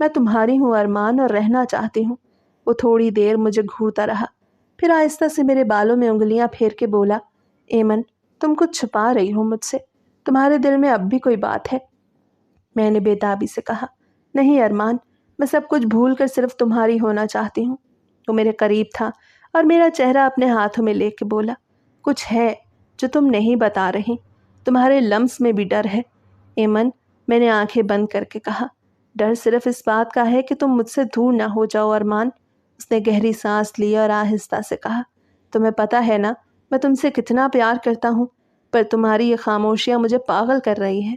میں تمہاری ہوں ارمان اور رہنا چاہتی ہوں۔ وہ تھوڑی دیر مجھے گھورتا رہا، پھر آہستہ سے میرے بالوں میں انگلیاں پھیر کے بولا، ایمن تم کچھ چھپا رہی ہو مجھ سے، تمہارے دل میں اب بھی کوئی بات ہے؟ میں نے بے تابی سے کہا، نہیں ارمان، میں سب کچھ بھول کر صرف تمہاری ہونا چاہتی ہوں۔ وہ میرے قریب تھا اور میرا چہرہ اپنے ہاتھوں میں لے کے بولا، کچھ ہے جو تم نہیں بتا رہی، تمہارے لمس میں بھی ڈر ہے۔ ایمن، میں نے آنکھیں بند کر کے کہا، ڈر صرف اس بات کا ہے کہ تم مجھ سے دور نہ ہو جاؤ ارمان۔ اس نے گہری سانس لی اور آہستہ سے کہا، تمہیں پتہ ہے نا میں تم سے کتنا پیار کرتا ہوں، پر تمہاری یہ خاموشیاں مجھے پاگل کر رہی ہیں۔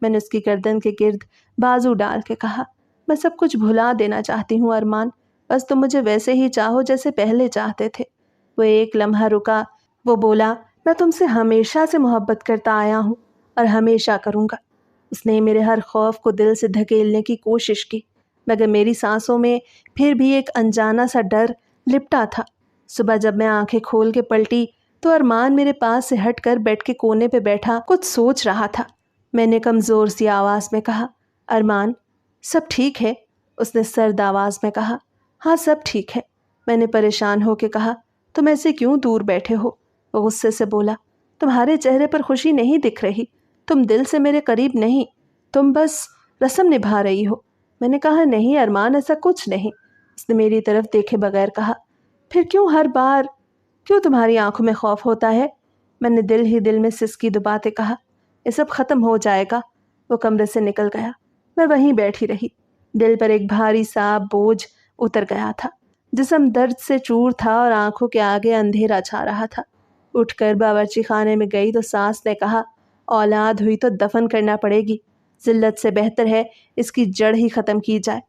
میں نے اس کی گردن کے گرد بازو ڈال کے کہا، میں سب کچھ بھلا دینا چاہتی ہوں ارمان، بس تم مجھے ویسے ہی چاہو جیسے پہلے چاہتے تھے۔ وہ ایک لمحہ رکا، وہ بولا، میں تم سے ہمیشہ سے محبت کرتا آیا ہوں اور ہمیشہ کروں گا۔ اس نے میرے ہر خوف کو دل سے دھکیلنے کی کوشش کی، مگر میری سانسوں میں پھر بھی ایک انجانا سا ڈر لپٹا تھا۔ صبح جب میں آنکھیں کھول کے پلٹی تو ارمان میرے پاس سے ہٹ کر بیڈ کے کونے پہ بیٹھا کچھ سوچ رہا تھا۔ میں نے کمزور سی آواز میں کہا، ارمان سب ٹھیک ہے؟ اس نے سرد آواز میں کہا، ہاں سب ٹھیک ہے۔ میں نے پریشان ہو کے کہا، تم ایسے کیوں دور بیٹھے ہو؟ وہ غصے سے بولا، تمہارے چہرے پر خوشی نہیں دکھ رہی، تم دل سے میرے قریب نہیں، تم بس رسم نبھا رہی ہو۔ میں نے کہا، نہیں ارمان ایسا کچھ نہیں۔ اس نے میری طرف دیکھے بغیر کہا، پھر ہر بار کیوں تمہاری آنکھوں میں خوف ہوتا ہے؟ میں نے دل ہی دل میں سسکی دباتے کہا، یہ سب ختم ہو جائے گا۔ وہ کمرے سے نکل گیا، میں وہیں بیٹھی رہی۔ دل پر ایک بھاری سا بوجھ اتر گیا تھا، جسم درد سے چور تھا اور آنکھوں کے آگے اندھیرا چھا رہا تھا۔ اٹھ کر باورچی خانے میں گئی تو ساس نے کہا، اولاد ہوئی تو دفن کرنا پڑے گی، ذلت سے بہتر ہے اس کی جڑ ہی ختم کی جائے۔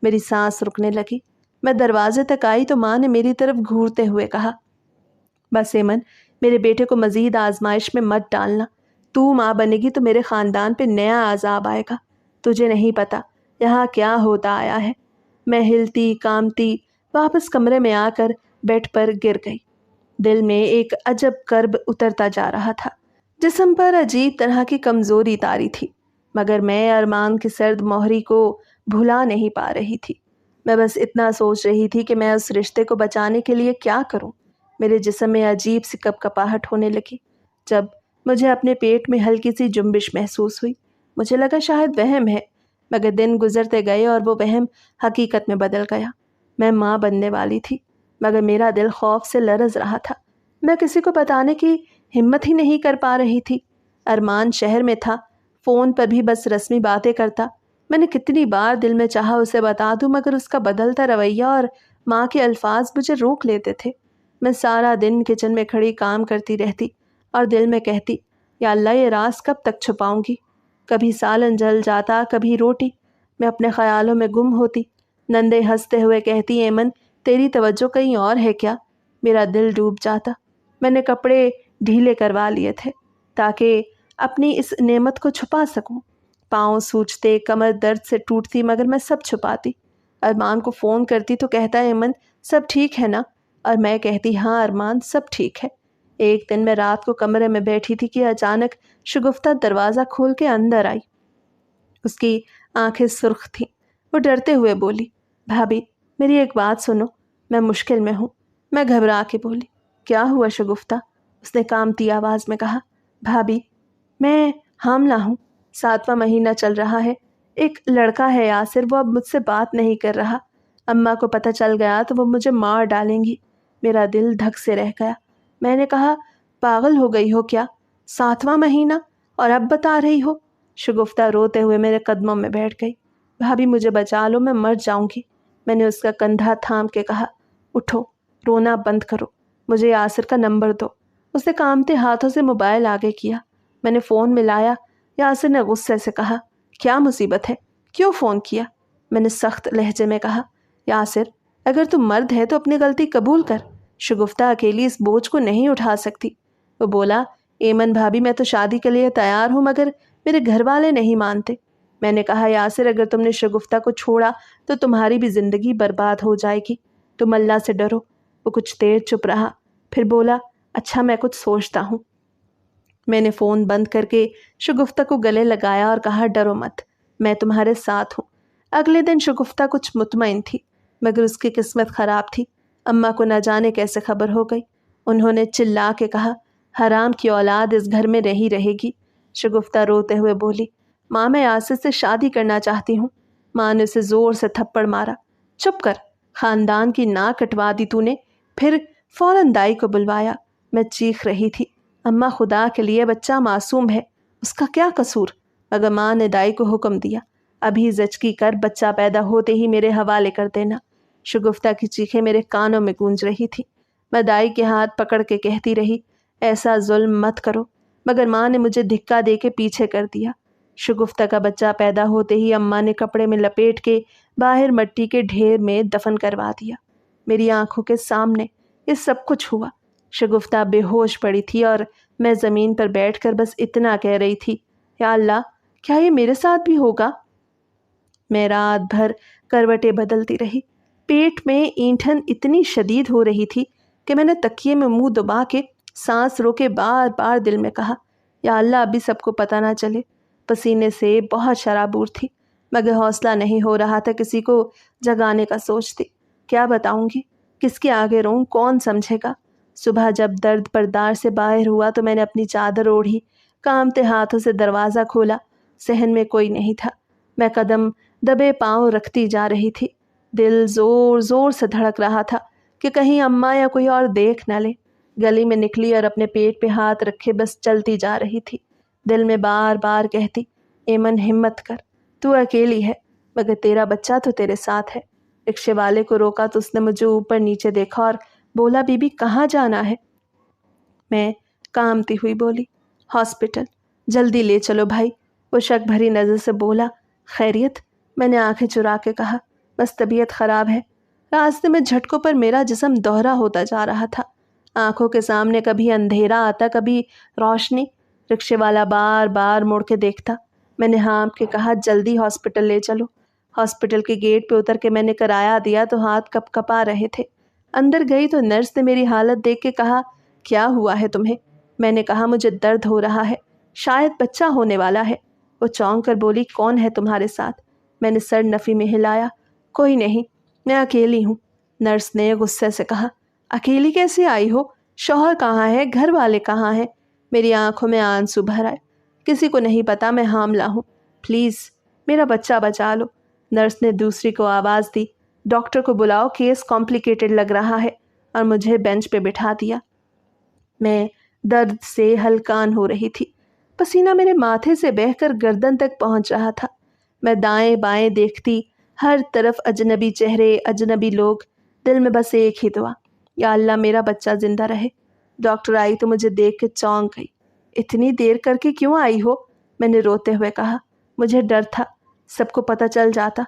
میری سانس رکنے لگی۔ میں دروازے تک آئی تو ماں نے میری طرف گھورتے ہوئے کہا، بس ایمن، میرے بیٹے کو مزید آزمائش میں مت ڈالنا، تو ماں بنے گی تو میرے خاندان پہ نیا عذاب آئے گا، تجھے نہیں پتا یہاں کیا ہوتا آیا ہے۔ میں ہلتی کامتی واپس کمرے میں آ کر بیڈ پر گر گئی۔ دل میں ایک عجب کرب اترتا جا رہا تھا، جسم پر عجیب طرح کی کمزوری طاری تھی، مگر میں ارمان کی سرد مہری کو بھلا نہیں پا رہی تھی۔ میں بس اتنا سوچ رہی تھی کہ میں اس رشتے کو بچانے کے لیے کیا کروں۔ میرے جسم میں عجیب سی کپکپاہٹ ہونے لگی۔ جب مجھے اپنے پیٹ میں ہلکی سی جنبش محسوس ہوئی، مجھے لگا شاید وہم ہے، مگر دن گزرتے گئے اور وہ وہم حقیقت میں بدل گیا۔ میں ماں بننے والی تھی، مگر میرا دل خوف سے لرز رہا تھا۔ میں کسی کو بتانے کی ہمت ہی نہیں کر پا رہی تھی۔ ارمان شہر میں تھا، فون پر بھی بس رسمی باتیں کرتا۔ میں نے کتنی بار دل میں چاہا اسے بتا دوں، مگر اس کا بدلتا رویہ اور ماں کے الفاظ مجھے روک لیتے تھے۔ میں سارا دن کچن میں کھڑی کام کرتی رہتی اور دل میں کہتی، یا اللہ یہ راز کب تک چھپاؤں گی؟ کبھی سالن جل جاتا، کبھی روٹی۔ میں اپنے خیالوں میں گم ہوتی۔ نندے ہنستے ہوئے کہتی، ایمن تیری توجہ کہیں اور ہے کیا؟ میرا دل ڈوب جاتا۔ میں نے کپڑے ڈھیلے کروا لیے تھے تاکہ اپنی اس نعمت کو چھپا سکوں۔ پاؤں سوجتے، کمر درد سے ٹوٹتی، مگر میں سب چھپاتی۔ ارمان کو فون کرتی تو کہتا، ایمن سب ٹھیک ہے نا؟ اور میں کہتی، ہاں ارمان سب ٹھیک ہے۔ ایک دن میں رات کو کمرے میں بیٹھی تھی کہ اچانک شگفتہ دروازہ کھول کے اندر آئی۔ اس کی آنکھیں سرخ تھیں۔ وہ ڈرتے ہوئے بولی، بھابھی میری ایک بات سنو، میں مشکل میں ہوں۔ میں گھبرا کے بولی، کیا ہوا شگفتہ؟ اس نے کامتی آواز میں کہا، بھابھی میں حاملہ ہوں، 7واں مہینہ چل رہا ہے، ایک لڑکا ہے یاسر، وہ اب مجھ سے بات نہیں کر رہا، اماں کو پتہ چل گیا تو وہ مجھے مار ڈالیں گی۔ میرا دل دھک سے رہ گیا۔ میں نے کہا، پاگل ہو گئی ہو کیا؟ 7واں مہینہ اور اب بتا رہی ہو؟ شگفتہ روتے ہوئے میرے قدموں میں بیٹھ گئی۔ بھابھی مجھے بچا لو، میں مر جاؤں گی۔ میں نے اس کا کندھا تھام کے کہا، اٹھو، رونا بند کرو، مجھے یاسر کا نمبر دو۔ اس نے کامتے ہاتھوں سے موبائل آگے کیا۔ میں نے فون ملایا۔ یاسر نے غصے سے کہا، کیا مصیبت ہے؟ کیوں فون کیا؟ میں نے سخت لہجے میں کہا، یاسر اگر تم مرد ہے تو اپنی غلطی قبول کر، شگفتہ اکیلی اس بوجھ کو نہیں اٹھا سکتی۔ وہ بولا، ایمن بھابھی میں تو شادی کے لیے تیار ہوں، مگر میرے گھر والے نہیں مانتے۔ میں نے کہا، یاسر اگر تم نے شگفتہ کو چھوڑا تو تمہاری بھی زندگی برباد ہو جائے گی، تم اللہ سے ڈرو۔ وہ کچھ دیر چپ رہا، پھر بولا، اچھا میں کچھ سوچتا ہوں۔ میں نے فون بند کر کے شگفتہ کو گلے لگایا اور کہا ڈرو مت، میں تمہارے ساتھ ہوں۔ اگلے دن شگفتہ کچھ مطمئن تھی مگر اس کی قسمت خراب تھی۔ اماں کو نہ جانے کیسے خبر ہو گئی۔ انہوں نے چلا کے کہا حرام کی اولاد اس گھر میں رہی رہے گی۔ شگفتہ روتے ہوئے بولی ماں میں آصف سے شادی کرنا چاہتی ہوں۔ ماں نے اسے زور سے تھپڑ مارا۔ چپ کر، خاندان کی ناک کٹوا دی تو نے۔ پھر فوراً دائی کو بلوایا۔ میں چیخ رہی تھی اماں خدا کے لیے بچہ معصوم ہے، اس کا کیا قصور؟ مگر ماں نے دائی کو حکم دیا ابھی زچگی کر بچہ پیدا ہوتے ہی میرے حوالے کر دینا۔ شگفتہ کی چیخیں میرے کانوں میں گونج رہی تھی۔ میں دائی کے ہاتھ پکڑ کے کہتی رہی ایسا ظلم مت کرو، مگر ماں نے مجھے دھکا دے کے پیچھے کر دیا۔ شگفتہ کا بچہ پیدا ہوتے ہی اماں نے کپڑے میں لپیٹ کے باہر مٹی کے ڈھیر میں دفن کروا دیا۔ میری آنکھوں کے سامنے یہ سب کچھ ہوا۔ شگفتہ بے ہوش پڑی تھی اور میں زمین پر بیٹھ کر بس اتنا کہہ رہی تھی یا اللہ کیا یہ میرے ساتھ بھی ہوگا؟ میں رات بھر کروٹیں بدلتی رہی۔ پیٹ میں اینٹھن اتنی شدید ہو رہی تھی کہ میں نے تکیے میں منہ دبا کے سانس روکے بار بار دل میں کہا یا اللہ ابھی سب کو پتہ نہ چلے۔ پسینے سے بہت شرابور تھی مگر حوصلہ نہیں ہو رہا تھا کسی کو جگانے کا سوچتی۔ کیا بتاؤں گی، کس کے آگے رہوں، کون سمجھے گا؟ صبح جب درد پردار سے باہر ہوا تو میں نے اپنی چادر اوڑھی، کانپتے ہاتھوں سے دروازہ کھولا۔ صحن میں کوئی نہیں تھا۔ میں قدم دبے پاؤں رکھتی جا رہی تھی۔ دل زور زور سے دھڑک رہا تھا کہ کہیں اماں یا کوئی اور دیکھ نہ لے۔ گلی میں نکلی اور اپنے پیٹ پہ ہاتھ رکھے بس چلتی جا رہی تھی۔ دل میں بار بار کہتی ایمن ہمت کر، تو اکیلی ہے مگر تیرا بچہ تو تیرے ساتھ ہے۔ رکشے والے کو روکا تو اس نے مجھے اوپر نیچے دیکھا اور بولا بی بی کہاں جانا ہے؟ میں کامتی ہوئی بولی ہاسپٹل، جلدی لے چلو بھائی۔ وہ شک بھری نظر سے بولا خیریت؟ میں نے آنکھیں چرا کے کہا بس طبیعت خراب ہے۔ راستے میں جھٹکوں پر میرا جسم دوہرا ہوتا جا رہا تھا۔ آنکھوں کے سامنے کبھی اندھیرا آتا کبھی روشنی۔ رکشے والا بار بار مڑ کے دیکھتا۔ میں نے ہانپ کے کہا جلدی ہاسپٹل لے چلو۔ ہاسپٹل کے گیٹ پہ اتر کے میں نے کرایہ دیا تو ہاتھ کپ کپا رہے تھے۔ اندر گئی تو نرس نے میری حالت دیکھ کے کہا کیا ہوا ہے تمہیں؟ میں نے کہا مجھے درد ہو رہا ہے، شاید بچہ ہونے والا ہے۔ وہ چونک کر بولی کون ہے تمہارے ساتھ؟ میں نے سر نفی میں ہلایا کوئی نہیں، میں اکیلی ہوں۔ نرس نے غصے سے کہا اکیلی کیسے آئی ہو؟ شوہر کہاں ہے؟ گھر والے کہاں ہیں؟ میری آنکھوں میں آنسو بھر آئے۔ کسی کو نہیں پتا میں حاملہ ہوں، پلیز میرا بچہ بچا لو۔ نرس نے دوسری کو آواز دی ڈاکٹر کو بلاؤ، کیس کمپلیکیٹڈ لگ رہا ہے، اور مجھے بینچ پہ بٹھا دیا۔ میں درد سے ہلکان ہو رہی تھی۔ پسینہ میرے ماتھے سے بہہ کر گردن تک پہنچ رہا تھا۔ میں دائیں بائیں دیکھتی، ہر طرف اجنبی چہرے، اجنبی لوگ، دل میں بس ایک ہی دعا یا اللہ میرا بچہ زندہ رہے۔ ڈاکٹر آئی تو مجھے دیکھ کے چونک گئی۔ اتنی دیر کر کے کیوں آئی ہو؟ میں نے روتے ہوئے کہا مجھے ڈر تھا سب کو پتہ چل جاتا۔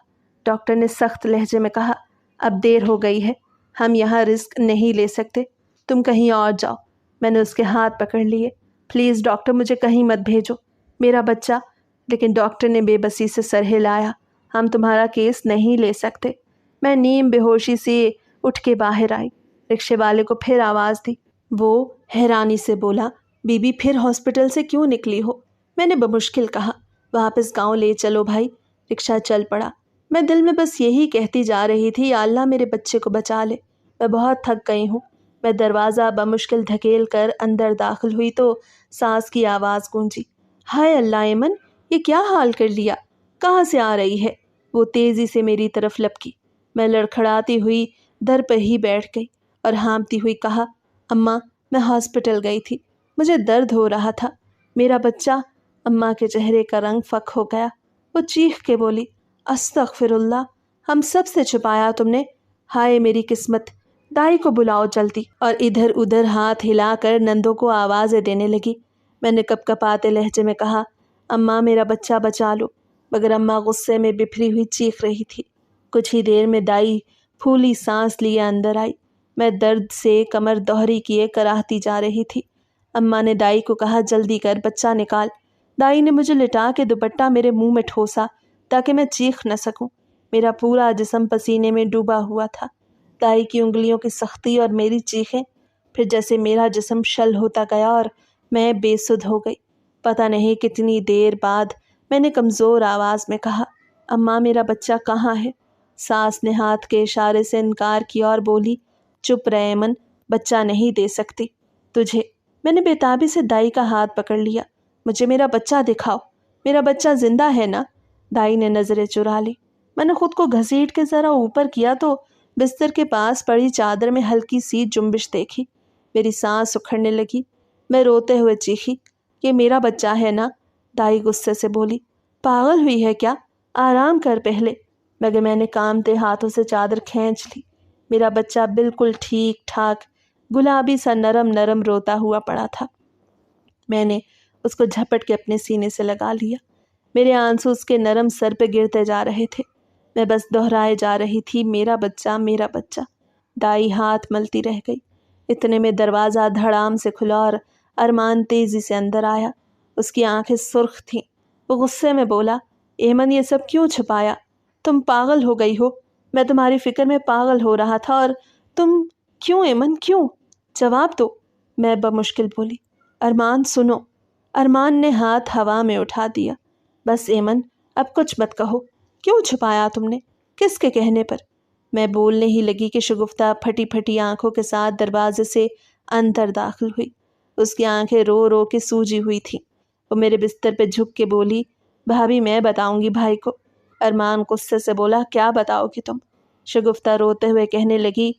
ڈاکٹر نے سخت لہجے میں کہا اب دیر ہو گئی ہے، ہم یہاں رسک نہیں لے سکتے، تم کہیں اور جاؤ۔ میں نے اس کے ہاتھ پکڑ لیے پلیز ڈاکٹر مجھے کہیں مت بھیجو، میرا بچہ۔ لیکن ڈاکٹر نے بے بسی سے سر ہلایا ہم تمہارا کیس نہیں لے سکتے۔ میں نیم بے ہوشی سے اٹھ کے باہر آئی۔ رکشے والے کو پھر آواز دی۔ وہ حیرانی سے بولا بی بی پھر ہاسپٹل سے کیوں نکلی ہو؟ میں نے بمشکل کہا واپس گاؤں لے چلو بھائی۔ رکشہ چل پڑا۔ میں دل میں بس یہی کہتی جا رہی تھی یا اللہ میرے بچے کو بچا لے، میں بہت تھک گئی ہوں۔ میں دروازہ بمشکل دھکیل کر اندر داخل ہوئی تو ساس کی آواز گونجی ہائے اللہ ایمن یہ کیا حال کر لیا، کہاں سے آ رہی ہے؟ وہ تیزی سے میری طرف لپکی۔ میں لڑکھڑاتی ہوئی در پر ہی بیٹھ گئی اور ہانپتی ہوئی کہا اماں میں ہاسپٹل گئی تھی، مجھے درد ہو رہا تھا، میرا بچہ۔ اماں کے چہرے کا رنگ فک ہو گیا۔ وہ چیخ کے بولی استغفر اللہ، ہم سب سے چھپایا تم نے، ہائے میری قسمت، دائی کو بلاؤ جلدی۔ اور ادھر ادھر ہاتھ ہلا کر نندوں کو آوازیں دینے لگی۔ میں نے کپ کپاتے لہجے میں کہا اماں میرا بچہ بچا لو، مگر اماں غصے میں بپھری ہوئی چیخ رہی تھی۔ کچھ ہی دیر میں دائی پھولی سانس لیے اندر آئی۔ میں درد سے کمر دوہری کیے کراہتی جا رہی تھی۔ اماں نے دائی کو کہا جلدی کر بچہ نکال۔ دائی نے مجھے لٹا کے دوپٹہ میرے منہ میں ٹھوسا تاکہ میں چیخ نہ سکوں۔ میرا پورا جسم پسینے میں ڈوبا ہوا تھا۔ دائی کی انگلیوں کی سختی اور میری چیخیں، پھر جیسے میرا جسم شل ہوتا گیا اور میں بے سدھ ہو گئی۔ پتہ نہیں کتنی دیر بعد میں نے کمزور آواز میں کہا، اماں میرا بچہ کہاں ہے؟ ساس نے ہاتھ کے اشارے سے انکار کیا اور بولی، چپ رہے ایمن، بچہ نہیں دے سکتی تجھے۔ میں نے بےتابی سے دائی کا ہاتھ پکڑ لیا۔ مجھے میرا بچہ دکھاؤ، میرا بچہ زندہ ہے نا؟ دائی نے نظریں چرا لی۔ میں نے خود کو گھسیٹ کے ذرا اوپر کیا تو بستر کے پاس پڑی چادر میں ہلکی سی جنبش دیکھی۔ میری سانس اکھڑنے لگی۔ میں روتے ہوئے چیخی، یہ میرا بچہ ہے نا؟ دائی غصے سے بولی، پاگل ہوئی ہے کیا؟ آرام کر پہلے، مگر میں نے کانپتے ہاتھوں سے چادر کھینچ لی۔ میرا بچہ بالکل ٹھیک ٹھاک گلابی سا نرم نرم روتا ہوا پڑا تھا۔ میں نے اس کو جھپٹ کے اپنے سینے سے لگا لیا۔ میرے آنسو اس کے نرم سر پہ گرتے جا رہے تھے۔ میں بس دہرائے جا رہی تھی، میرا بچہ میرا بچہ۔ دائی ہاتھ ملتی رہ گئی۔ اتنے میں دروازہ دھڑام سے کھلا اور ارمان تیزی سے اندر آیا۔ اس کی آنکھیں سرخ تھیں۔ وہ غصے میں بولا، ایمن یہ سب کیوں چھپایا؟ تم پاگل ہو گئی ہو؟ میں تمہاری فکر میں پاگل ہو رہا تھا اور تم… کیوں ایمن کیوں؟ جواب دو، میں بمشکل بولی۔ ارمان سنو۔ ارمان نے ہاتھ ہوا میں اٹھا دیا۔ بس ایمن، اب کچھ مت کہو۔ کیوں چھپایا تم نے؟ کس کے کہنے پر؟ میں بولنے ہی لگی کہ شگفتہ پھٹی پھٹی آنکھوں کے ساتھ دروازے سے اندر داخل ہوئی۔ اس کی آنکھیں رو رو کے سوجی ہوئی تھیں۔ وہ میرے بستر پہ جھک کے بولی، بھابھی میں بتاؤں گی بھائی کو۔ ارمان غصے سے بولا، کیا بتاؤ گی تم؟ شگفتہ روتے ہوئے کہنے لگی،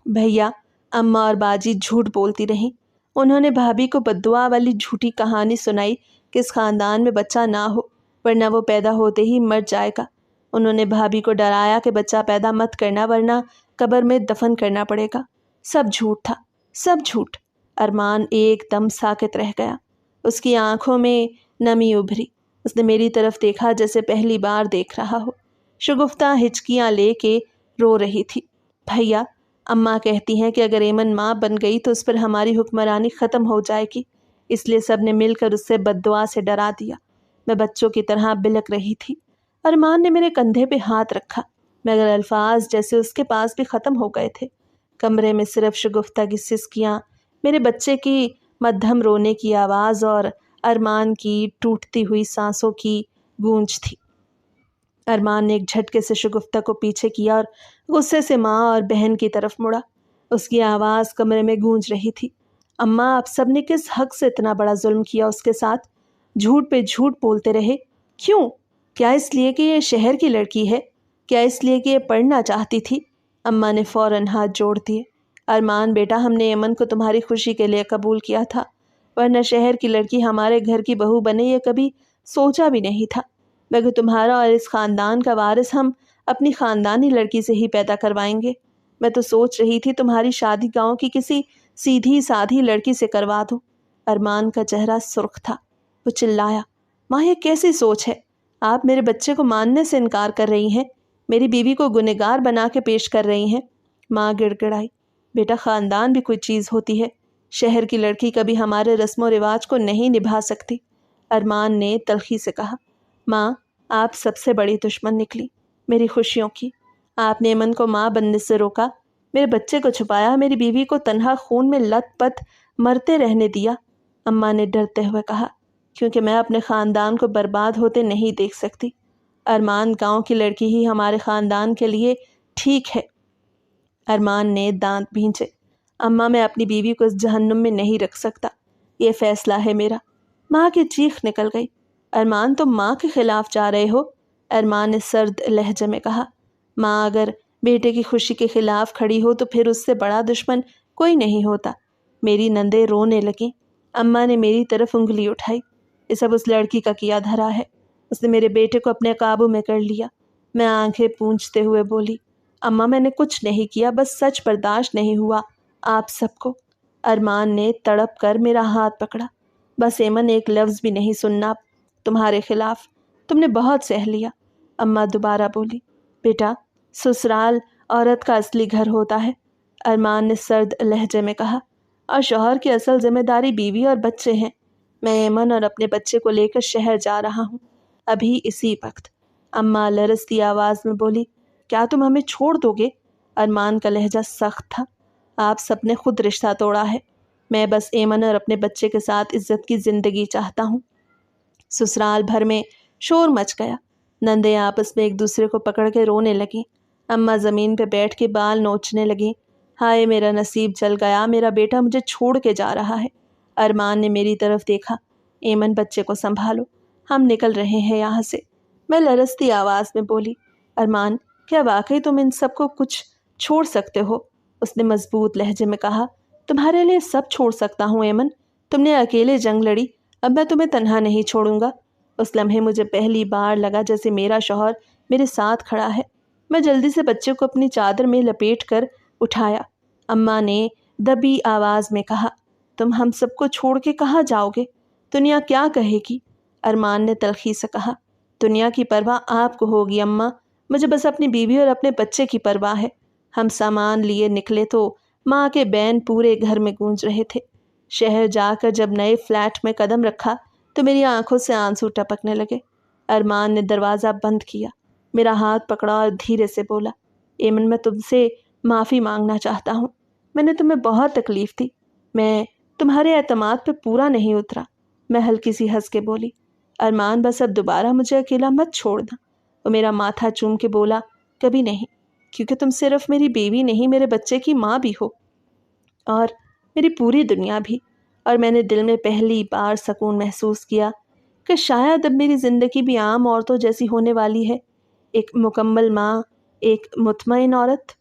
بھیا، اماں اور باجی جھوٹ بولتی رہیں۔ انہوں نے بھابھی کو بددعا والی جھوٹی کہانی سنائی کہ اس خاندان میں بچہ نہ ہو ورنہ وہ پیدا ہوتے ہی مر جائے گا۔ انہوں نے بھابھی کو ڈرایا کہ بچہ پیدا مت کرنا ورنہ قبر میں دفن کرنا پڑے گا۔ سب جھوٹ تھا، سب جھوٹ۔ ارمان ایک دم ساکت رہ گیا۔ اس کی آنکھوں میں نمی ابھری۔ اس نے میری طرف دیکھا جیسے پہلی بار دیکھ رہا ہو۔ شگفتہ ہچکیاں لے کے رو رہی تھی۔ بھیا، اماں کہتی ہیں کہ اگر ایمن ماں بن گئی تو اس پر ہماری حکمرانی ختم ہو جائے گی، اس لیے سب نے مل کر اس سے بددعا سے ڈرا دیا۔ میں بچوں کی طرح بلک رہی تھی۔ ارمان نے میرے کندھے پہ ہاتھ رکھا، مگر الفاظ جیسے اس کے پاس بھی ختم ہو گئے تھے۔ کمرے میں صرف شگفتہ کی سسکیاں، میرے بچے کی مدھم رونے کی آواز اور ارمان کی ٹوٹتی ہوئی سانسوں کی گونج تھی۔ ارمان نے ایک جھٹکے سے شگفتہ کو پیچھے کیا اور غصے سے ماں اور بہن کی طرف مڑا۔ اس کی آواز کمرے میں گونج رہی تھی، اماں آپ سب نے کس حق سے اتنا بڑا ظلم کیا اس کے ساتھ؟ جھوٹ پہ جھوٹ بولتے رہے، کیوں؟ کیا اس لیے کہ یہ شہر کی لڑکی ہے؟ کیا اس لیے کہ یہ پڑھنا چاہتی تھی؟ اماں نے فوراً ہاتھ جوڑ دیے۔ ارمان بیٹا، ہم نے ایمن کو تمہاری خوشی کے لیے قبول کیا تھا، ورنہ شہر کی لڑکی ہمارے گھر کی بہو بنے یہ کبھی سوچا بھی نہیں تھا۔ مگر تمہارا اور اس خاندان کا وارث ہم اپنی خاندانی لڑکی سے ہی پیدا کروائیں گے۔ میں تو سوچ رہی تھی تمہاری شادی گاؤں کی کسی سیدھی سادھی لڑکی سے کروا دوں۔ ارمان کا چہرہ سرخ تھا۔ وہ چلایا، ماں یہ کیسی سوچ ہے؟ آپ میرے بچے کو ماننے سے انکار کر رہی ہیں، میری بیوی کو گنہگار بنا کے پیش کر رہی ہیں۔ ماں گڑ گڑائی، بیٹا خاندان بھی کوئی چیز ہوتی ہے، شہر کی لڑکی کبھی ہمارے رسم و رواج کو نہیں نبھا سکتی۔ ارمان نے تلخی سے کہا، ماں آپ سب سے بڑی دشمن نکلی میری خوشیوں کی۔ آپ نے ایمن کو ماں بننے سے روکا، میرے بچے کو چھپایا، میری بیوی کو تنہا خون میں لت پت مرتے رہنے دیا۔ اماں نے ڈرتے ہوئے کہا، کیونکہ میں اپنے خاندان کو برباد ہوتے نہیں دیکھ سکتی۔ ارمان گاؤں کی لڑکی ہی ہمارے خاندان کے لیے ٹھیک ہے۔ ارمان نے دانت بھینچے، اماں میں اپنی بیوی کو اس جہنم میں نہیں رکھ سکتا، یہ فیصلہ ہے میرا۔ ماں کی چیخ نکل گئی، ارمان تم ماں کے خلاف جا رہے ہو؟ ارمان نے سرد لہجے میں کہا، ماں اگر بیٹے کی خوشی کے خلاف کھڑی ہو تو پھر اس سے بڑا دشمن کوئی نہیں ہوتا۔ میری نندیں رونے لگیں۔ اماں نے میری طرف انگلی اٹھائی، یہ سب اس لڑکی کا کیا دھرا ہے، اس نے میرے بیٹے کو اپنے قابو میں کر لیا۔ میں آنکھیں پونچھتے ہوئے بولی، اماں میں نے کچھ نہیں کیا، بس سچ برداشت نہیں ہوا آپ سب کو۔ ارمان نے تڑپ کر میرا ہاتھ پکڑا، بس ایمن ایک لفظ بھی نہیں سننا تمہارے خلاف، تم نے بہت سہ لیا۔ اماں دوبارہ بولی، بیٹا سسرال عورت کا اصلی گھر ہوتا ہے، ارمان نے سرد لہجے میں کہا، اور شوہر کی اصل ذمہ داری بیوی اور بچے ہیں۔ میں ایمن اور اپنے بچے کو لے کر شہر جا رہا ہوں، ابھی اسی وقت۔ اماں لرزتی آواز میں بولی، کیا تم ہمیں چھوڑ دو گے؟ ارمان کا لہجہ سخت تھا، آپ سب نے خود رشتہ توڑا ہے، میں بس ایمن اور اپنے بچے کے ساتھ عزت کی زندگی چاہتا ہوں۔ سسرال بھر میں شور مچ گیا۔ نندیں آپس میں ایک دوسرے کو پکڑ کے رونے لگیں۔ اماں زمین پہ بیٹھ کے بال نوچنے لگیں۔ ہائے میرا نصیب جل گیا، میرا بیٹا مجھے چھوڑ کے جا رہا ہے۔ ارمان نے میری طرف دیکھا۔ ایمن بچے کو سنبھالو، ہم نکل رہے ہیں یہاں سے، میں لرزتی آواز میں بولی۔ ارمان، کیا واقعی تم ان سب کو کچھ چھوڑ سکتے ہو؟ اس نے مضبوط لہجے میں کہا۔ تمہارے لیے سب چھوڑ سکتا ہوں ایمن، تم نے اکیلے جنگ لڑی، اب میں تمہیں تنہا نہیں چھوڑوں گا۔ اس لمحے مجھے پہلی بار لگا جیسے میرا شوہر میرے ساتھ کھڑا ہے۔ میں جلدی سے بچے کو اپنی چادر میں لپیٹ کر اٹھایا۔ اماں نے دبی آواز میں کہا، تم ہم سب کو چھوڑ کے کہاں جاؤ گے؟ دنیا کیا کہے گی؟ ارمان نے تلخی سے کہا، دنیا کی پرواہ آپ کو ہوگی اماں، مجھے بس اپنی بیوی اور اپنے بچے کی پرواہ ہے۔ ہم سامان لیے نکلے تو ماں کے بین پورے گھر میں گونج رہے تھے۔ شہر جا کر جب نئے فلیٹ میں قدم رکھا تو میری آنکھوں سے آنسو ٹپکنے لگے۔ ارمان نے دروازہ بند کیا، میرا ہاتھ پکڑا اور دھیرے سے بولا، ایمن میں تم سے معافی مانگنا چاہتا ہوں، میں نے تمہیں بہت تکلیف دی، میں تمہارے اعتماد پہ پورا نہیں اترا۔ میں ہلکی سی ہنس کے بولی، ارمان بس اب دوبارہ مجھے اکیلا مت چھوڑنا۔ وہ میرا ماتھا چوم کے بولا، کبھی نہیں، کیونکہ تم صرف میری بیوی نہیں، میرے بچے کی ماں بھی ہو اور میری پوری دنیا بھی۔ اور میں نے دل میں پہلی بار سکون محسوس کیا کہ شاید اب میری زندگی بھی عام عورتوں جیسی ہونے والی ہے، ایک مکمل ماں، ایک مطمئن عورت۔